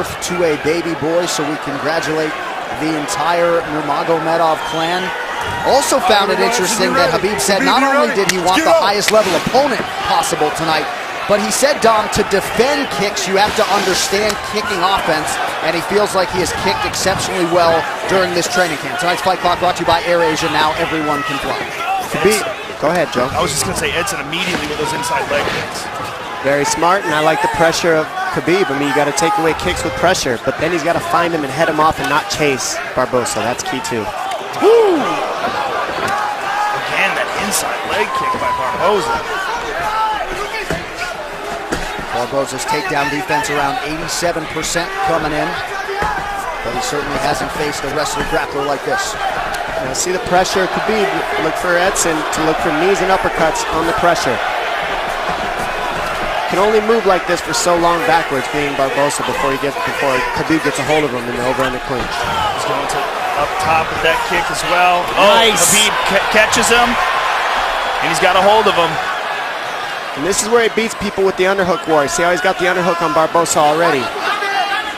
to a baby boy, so we congratulate the entire Nourmagomedov clan. Also found it interesting that Khabib said not only did he want the highest level opponent possible tonight, but he said, Dom, to defend kicks, you have to understand kicking offense, and he feels like he has kicked exceptionally well during this training camp. Tonight's Fight Clock brought to you by AirAsia. Now everyone can fly. Khabib, go ahead, Joe. I was just going to say, Edson immediately with those inside leg kicks. Very smart, and I like the pressure of Khabib. I mean, you got to take away kicks with pressure, but then he's got to find him and head him off and not chase Barboza. That's key too. Woo! Again, that inside leg kick by Barboza. Barboza's takedown defense around 87% coming in, but he certainly hasn't faced a wrestler grappler like this. Now see the pressure, Khabib. Look for Edson to look for knees and uppercuts on the pressure. Can only move like this for so long backwards, being Barboza, before Khabib gets a hold of him in the over-under clinch. He's going to up top with that kick as well. Nice. Khabib catches him, and he's got a hold of him. And this is where he beats people with the underhook war. See how he's got the underhook on Barboza already.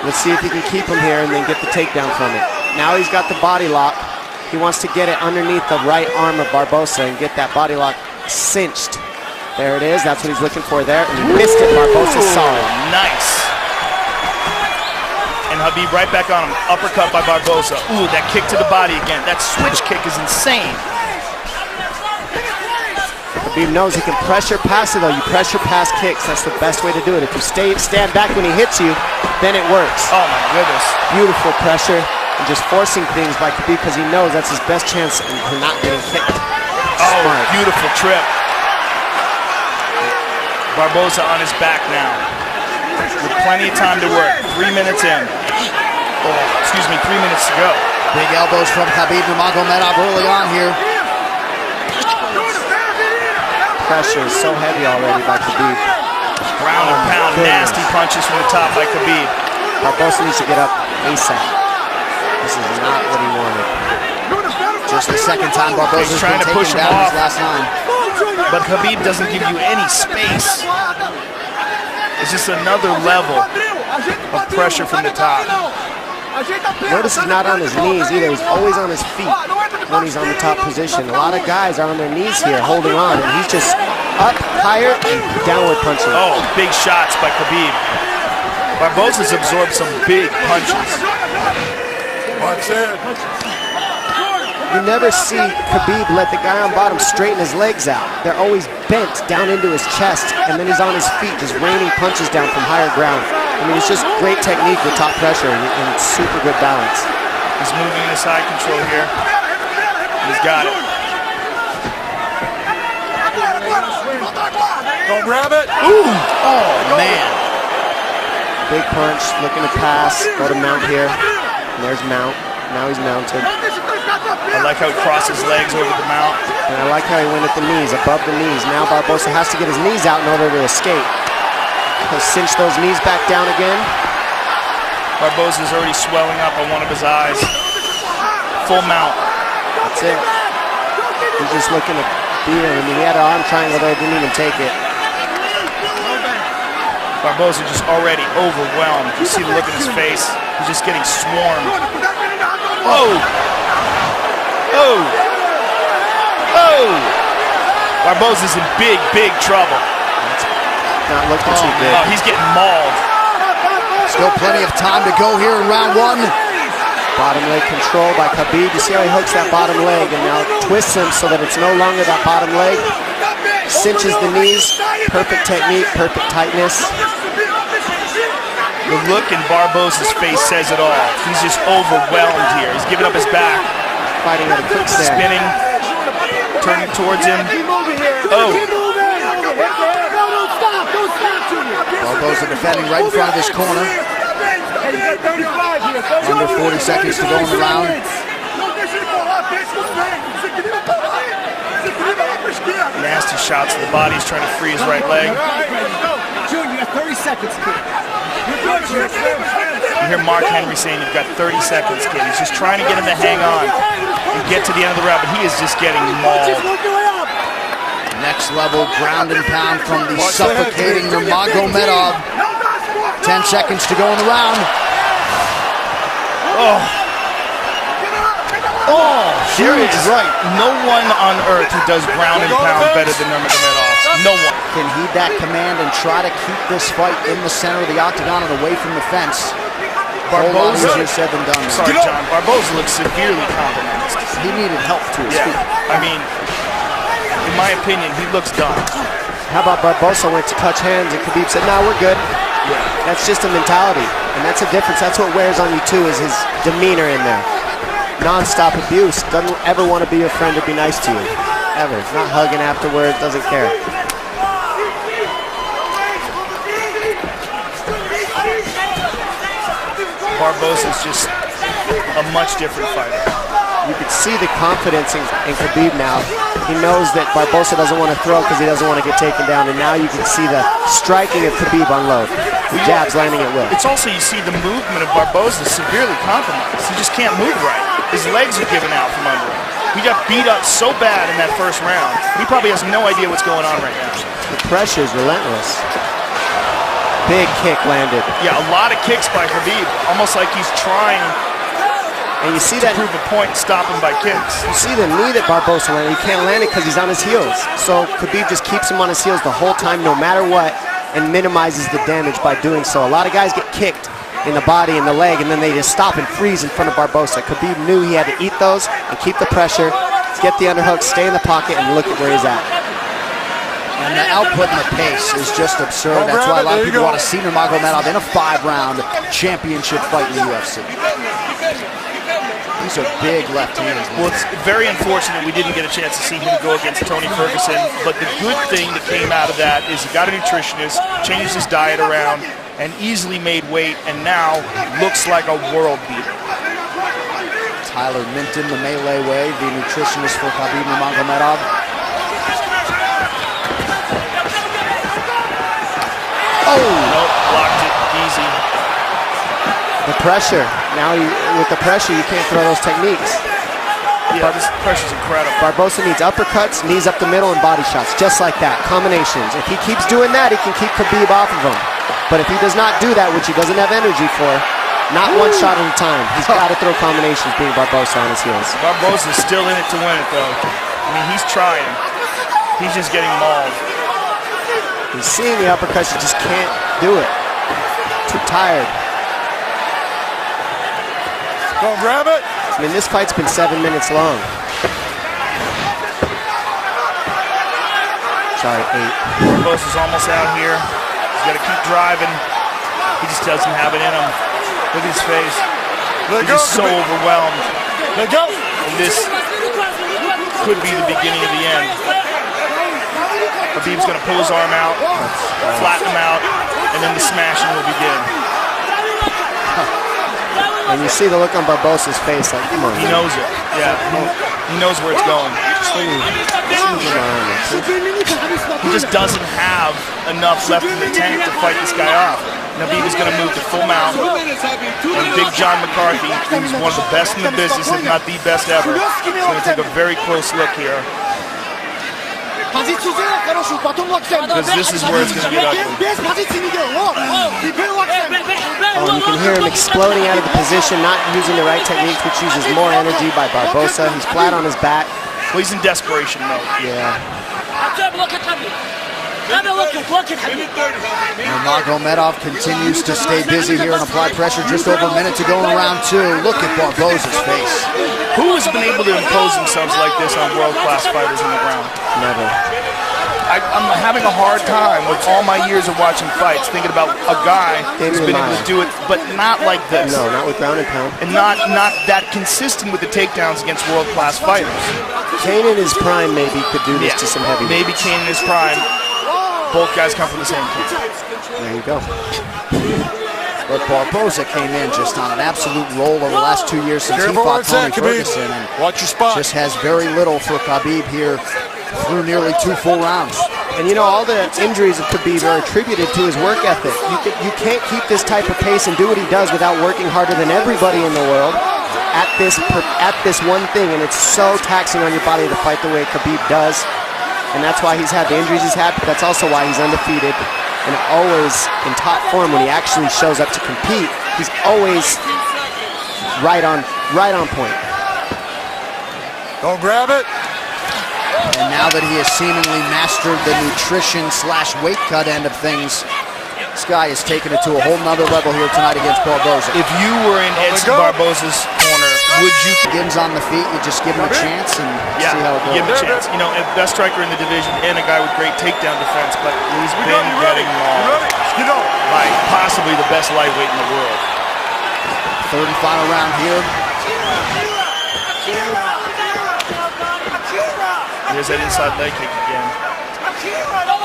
Let's see if he can keep him here and then get the takedown from it. Now he's got the body lock. He wants to get it underneath the right arm of Barboza and get that body lock cinched. There it is. That's what he's looking for there. And he missed it. Barboza saw it. Nice. And Khabib right back on him. Uppercut by Barboza. Ooh, that kick to the body again. That switch kick is insane. Khabib knows he can pressure pass it, though. You pressure pass kicks. That's the best way to do it. If you stand back when he hits you, then it works. Oh, my goodness. Beautiful pressure and just forcing things by Khabib because he knows that's his best chance for not getting kicked. Oh, smart. Beautiful trip. Barboza on his back now, with plenty of time to work. 3 minutes in. Oh, excuse me, 3 minutes to go. Big elbows from Khabib Nurmagomedov early on here. Pressure is so heavy already by Khabib. Ground and pound, nasty punches from the top by Khabib. Barboza needs to get up ASAP. This is not what he wanted. Just the second time Barboza's trying to push him down off. His last line. But Khabib doesn't give you any space. It's just another level of pressure from the top. Notice he's not on his knees either. He's always on his feet when he's on the top position. A lot of guys are on their knees here holding on, and he's just up, higher, and downward punching. Oh, big shots by Khabib. Barboza's absorbed some big punches. Watch it. You never see Khabib let the guy on bottom straighten his legs out. They're always bent down into his chest, and then he's on his feet just raining punches down from higher ground. I mean, it's just great technique with top pressure and super good balance. He's moving into side control here. He's got it. Don't grab it. Ooh! Oh, man. Big punch, looking to pass, go to mount here. And there's mount. Now he's mounted. I like how he crossed his legs over the mount. And I like how he went at the knees, above the knees. Now Barboza has to get his knees out in order to escape. He'll cinch those knees back down again. Barboza's already swelling up on one of his eyes. Full mount. That's it. He's just looking to beat him. I mean, he had an arm triangle there, didn't even take it. Barboza just already overwhelmed. You see the look in his face. He's just getting swarmed. Oh! Oh! Oh! Barboza's in big, big trouble. Not looking too good. Oh, he's getting mauled. Still plenty of time to go here in round one. Bottom leg control by Khabib. You see how he hooks that bottom leg and now twists him so that it's no longer that bottom leg. Cinches the knees. Perfect technique, perfect tightness. The look in Barboza's face says it all. He's just overwhelmed here. He's giving up his back. Fighting at a quick stand. Spinning. Turning towards him. Oh. Barboza defending right in front of his corner. Under 40 seconds to go in the round. Nasty shots to the body. He's trying to free his right leg. June, you got 30 seconds, kid. You hear Mark Henry saying you've got 30 seconds, kid. He's just trying to get him to hang on and get to the end of the round, but he is just getting mauled. Next level ground and pound from the suffocating Nourmagomedov. 10 seconds to go in the round. Oh. Oh, there is no one on earth who does ground and pound better than Nurmagomedov. No one. Can heed that command and try to keep this fight in the center of the octagon and away from the fence. Barboza, easier said than done. Sorry, John. Barboza looks severely compromised. He needed help to his feet. I mean, in my opinion, he looks done. How about Barboza went to touch hands and Khabib said, "No, we're good." Yeah. That's just a mentality, and that's a difference. That's what wears on you too, is his demeanor in there. Non-stop abuse. Doesn't ever want to be your friend or be nice to you. Ever. Not hugging afterwards. Doesn't care. Barboza's just a much different fighter. You could see the confidence in Khabib now. He knows that Barboza doesn't want to throw because he doesn't want to get taken down, and now you can see the striking of Khabib unload. The jabs landing at will. It's also, you see the movement of Barboza severely compromised. He just can't move right. His legs are giving out from under him. He got beat up so bad in that first round. He probably has no idea what's going on right now. The pressure is relentless. Big kick landed. Yeah, a lot of kicks by Khabib. Almost like he's trying and you see to that prove a point, stop him by kicks. You see the knee that Barboza landed. He can't land it because he's on his heels. So Khabib just keeps him on his heels the whole time, no matter what, and minimizes the damage by doing so. A lot of guys get kicked in the body and the leg, and then they just stop and freeze in front of Barboza. Khabib knew he had to eat those and keep the pressure, get the underhook, stay in the pocket, and look at where he's at. And the output and the pace is just absurd. That's why a lot of people want to see Nurmagomedov in a 5-round championship fight in the UFC. These are big left hands. Well, it's very unfortunate we didn't get a chance to see him go against Tony Ferguson, but the good thing that came out of that is he got a nutritionist, changed his diet around, and easily made weight, and now looks like a world beater. Tyler Minton, the Melee way, the nutritionist for Khabib Nurmagomedov. Oh! Nope, blocked it, easy. The pressure. Now, with the pressure, you can't throw those techniques. Yeah, this pressure's incredible. Barboza needs uppercuts, knees up the middle, and body shots, just like that, combinations. If he keeps doing that, he can keep Khabib off of him. But if he does not do that, which he doesn't have energy for, not one shot at a time, he's got to throw combinations being Barboza on his heels. Barboza's still in it to win it, though. I mean, he's trying. He's just getting mauled. He's seeing the uppercuts, he just can't do it. Too tired. Go grab it. I mean, this fight's been 7 minutes long. Sorry, 8. Barboza's almost out here. He's got to keep driving. He just doesn't have it in him. Look at his face. He's just so overwhelmed. Let go. And this could be the beginning of the end. Khabib's going to pull his arm out, flatten him out, and then the smashing will begin. And you see the look on Barboza's face, like, come on. He knows it. Yeah, he knows where it's going. He just doesn't have enough left in the tank to fight this guy off. Khabib is going to move to full mount. And Big John McCarthy, who's one of the best in the business, if not the best ever, is going to take a very close look here. Because this is where it's going to get ugly. Oh, you can hear him exploding out of the position, not using the right techniques, which uses more energy by Barboza. He's flat on his back. Well, he's in desperation mode. Yeah. Nurmagomedov continues to stay busy here and apply pressure. Just over a minute to go in round 2. Look at Barboza's face. Who has been able to impose themselves like this on world-class fighters on the ground? Never. I'm having a hard time with all my years of watching fights, thinking about a guy who's been able to do it, but not like this. No, not with ground and pound. And not that consistent with the takedowns against world-class fighters. Kane in his prime maybe could do this to some heavy. Maybe Kane in his prime. Both guys come from the same camp. There you go. But Barboza came in just on an absolute roll over the last 2 years since he fought Tony Ferguson, and watch your spot. Just has very little for Khabib here through nearly 2 full rounds. And you know, all the injuries of Khabib are attributed to his work ethic. You can't keep this type of pace and do what he does without working harder than everybody in the world at this one thing, and it's so taxing on your body to fight the way Khabib does. And that's why he's had the injuries he's had, but that's also why he's undefeated and always in top form when he actually shows up to compete. He's always right on point. Don't grab it. And now that he has seemingly mastered the nutrition/weight cut end of things, this guy has taken it to a whole nother level here tonight against Barboza. If you were in Edson Barboza's corner, would you? Begins on the feet, you just give him a chance and see how it goes. Give him a chance. You know, best striker in the division and a guy with great takedown defense, but he's been getting mauled by possibly the best lightweight in the world. Third and final round here. There's that inside leg kick again.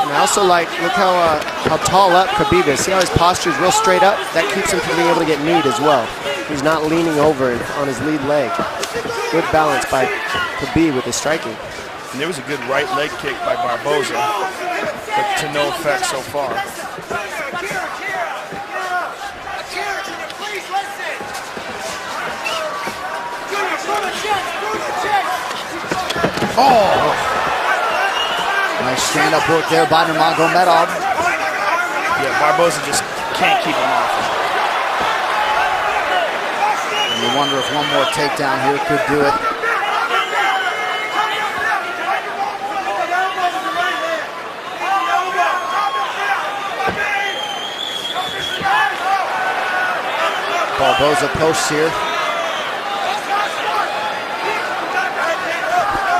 And I also like, look how tall up Khabib is. See how his posture is real straight up? That keeps him from being able to get kneed as well. He's not leaning over on his lead leg. Good balance by Khabib with his striking. And there was a good right leg kick by Barboza, but to no effect so far. Oh! Nice stand-up work there by Nourmagomedov. Yeah, Barboza just can't keep him off. And you wonder if one more takedown here could do it. Barboza posts here.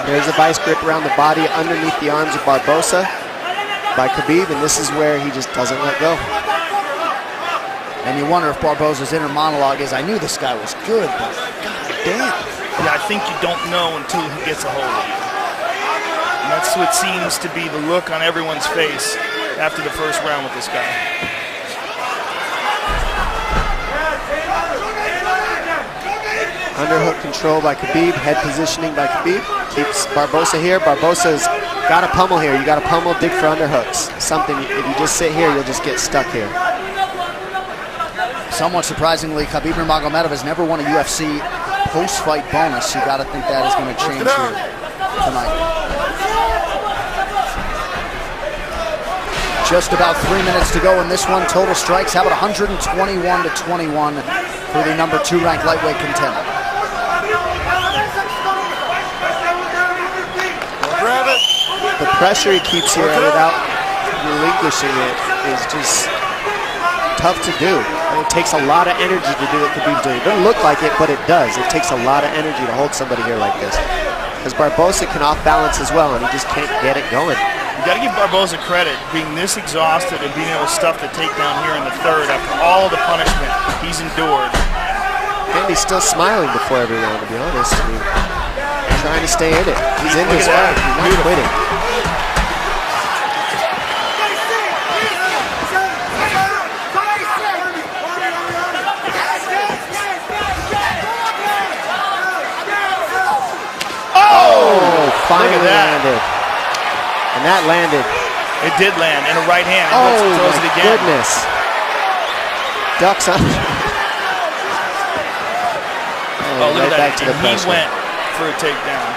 There's a vice grip around the body underneath the arms of Barboza by Khabib, and this is where he just doesn't let go. And you wonder if Barboza's inner monologue is, I knew this guy was good, but damn. Yeah, I think you don't know until he gets a hold of you. And that's what seems to be the look on everyone's face after the first round with this guy. Underhook control by Khabib, head positioning by Khabib. Keeps Barboza here. Barboza's got to pummel here. You got to pummel, dig for underhooks. Something, if you just sit here, you'll just get stuck here. Somewhat surprisingly, Khabib Nurmagomedov has never won a UFC post-fight bonus. You got to think that is going to change here tonight. Just about 3 minutes to go in this one. Total strikes, how about 121-21 for the number 2 ranked lightweight contender. Grab it. The pressure he keeps here without relinquishing it is just tough to do. And it takes a lot of energy to do what Khabib's doing. It doesn't look like it, but it does. It takes a lot of energy to hold somebody here like this. Because Barboza can off balance as well, and he just can't get it going. You got to give Barboza credit, being this exhausted and being able to stuff the takedown here in the third after all the punishment he's endured. And he's still smiling before every round, to be honest. I mean, trying to stay in it. He's in this fight. He's not quitting. Oh! Finally landed. And that landed. It did land in a right hand. Oh, throws it my again. goodness. Ducks on. Oh, look right at that. back to the He pressure. went for a takedown.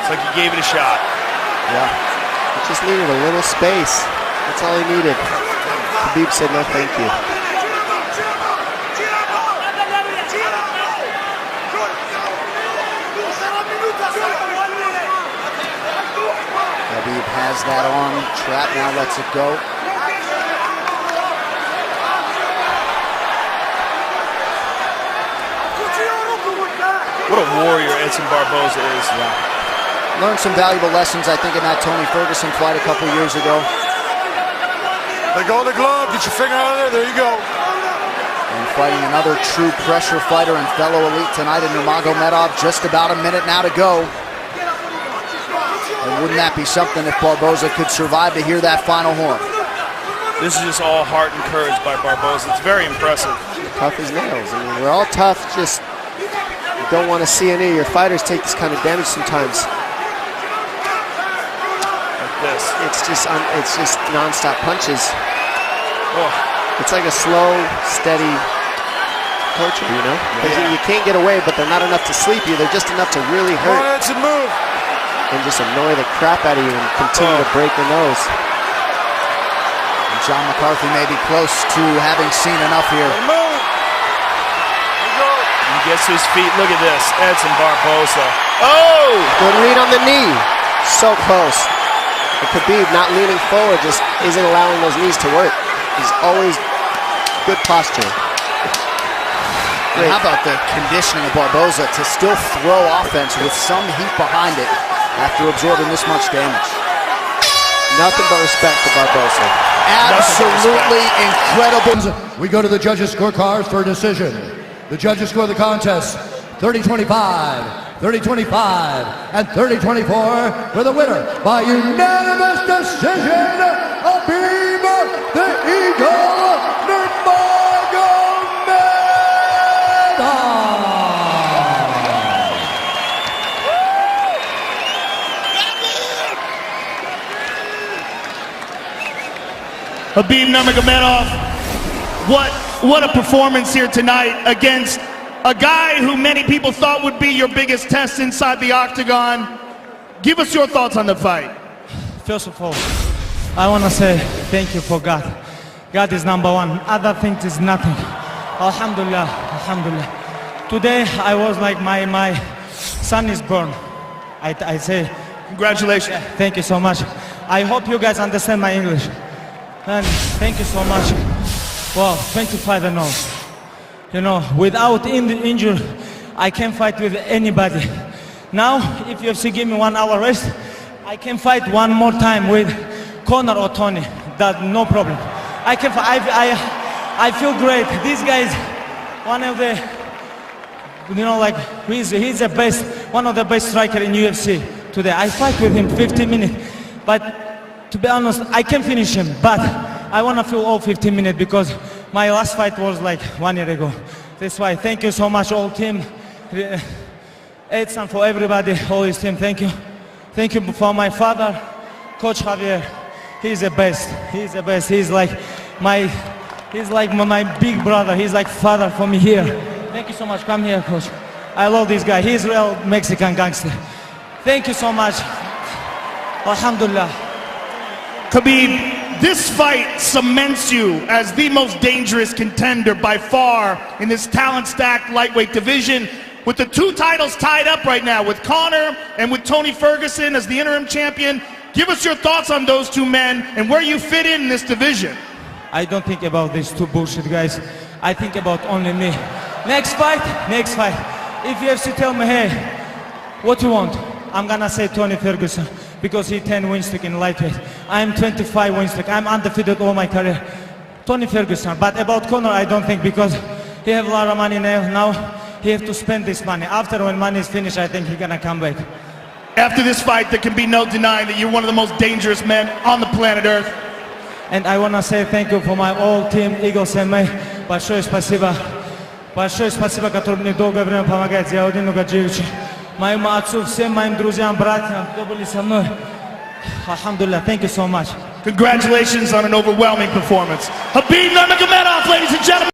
It's like he gave it a shot. Yeah. He just needed a little space. That's all he needed. Khabib said no thank you. Khabib has that arm trapped, now lets it go. What a warrior Edson Barboza is. Yeah. Learned some valuable lessons, I think, in that Tony Ferguson fight a couple years ago. Let go of the glove. Get your finger out of there. There you go. And fighting another true pressure fighter and fellow elite tonight in Nourmagomedov. Just about a minute now to go. And wouldn't that be something if Barboza could survive to hear that final horn? This is just all heart and courage by Barboza. It's very impressive. Tough as nails. I mean, we're all tough. Just don't want to see any of your fighters take this kind of damage sometimes. Like this. It's just non-stop punches. Oh. It's like a slow, steady torture, you know? Because you can't get away, but they're not enough to sleep you. They're just enough to really Come on, hurt Edson, move. and just annoy the crap out of you and continue to break your nose. And John McCarthy may be close to having seen enough here. He gets to his feet. Look at this. Edson Barboza. Oh! Good read on the knee. So close. And Khabib not leaning forward just isn't allowing those knees to work. He's always good posture. And how about the conditioning of Barboza to still throw offense with some heat behind it after absorbing this much damage? Nothing but respect for Barboza. Absolutely incredible. We go to the judges' scorecards for a decision. The judges score the contest 30-25, 30-25, and 30-24 for the winner by unanimous decision, Khabib the Eagle Nurmagomedov. Khabib Nurmagomedov, what a performance here tonight against a guy who many people thought would be your biggest test inside the octagon. Give us your thoughts on the fight. First of all, I want to say thank you for God. God is number one. Other things is nothing. Alhamdulillah, alhamdulillah. Today I was like my son is born. I say Congratulations. thank you so much. I hope you guys understand my English. And thank you so much. Well, 25-0. You know, without injury, I can fight with anybody. Now, if UFC give me 1 hour rest, I can fight one more time with Conor or Tony. That no problem. I can. I feel great. This guy is one of the, you know, like he's the best, one of the best striker in UFC today. I fight with him 15 minutes, but to be honest, I can finish him. But I want to feel all 15 minutes because my last fight was like 1 year ago. That's why thank you so much, all team. Edson, for everybody, all his team, thank you. Thank you for my father, Coach Javier. He's the best. He's the best. He's like my big brother. He's like father for me here. Thank you so much. Come here, Coach. I love this guy. He's real Mexican gangster. Thank you so much. Alhamdulillah. Khabib, this fight cements you as the most dangerous contender by far in this talent-stacked lightweight division. With the 2 titles tied up right now, with Conor and with Tony Ferguson as the interim champion, give us your thoughts on those 2 men and where you fit in this division. I don't think about these 2 bullshit guys. I think about only me. Next fight, next fight. If UFC tell me, hey, what you want? I'm gonna say Tony Ferguson because he 10 win streak in lightweight. I'm 25 win streak. I'm undefeated all my career. Tony Ferguson. But about Conor, I don't think because he have a lot of money now. He have to spend this money. After when money is finished, I think he's gonna come back. After this fight, there can be no denying that you're one of the most dangerous men on the planet Earth. And I wanna say thank you for my whole team, Eagles and me. Большое спасибо. Большое спасибо, которые мне долгое время помогают. Зиаудину Нугаджиевичу, моему отцу, всем моим друзьям, братьям, кто были со мной. Alhamdulillah, thank you so much. Congratulations on an overwhelming performance. Khabib Nurmagomedov, ladies and gentlemen.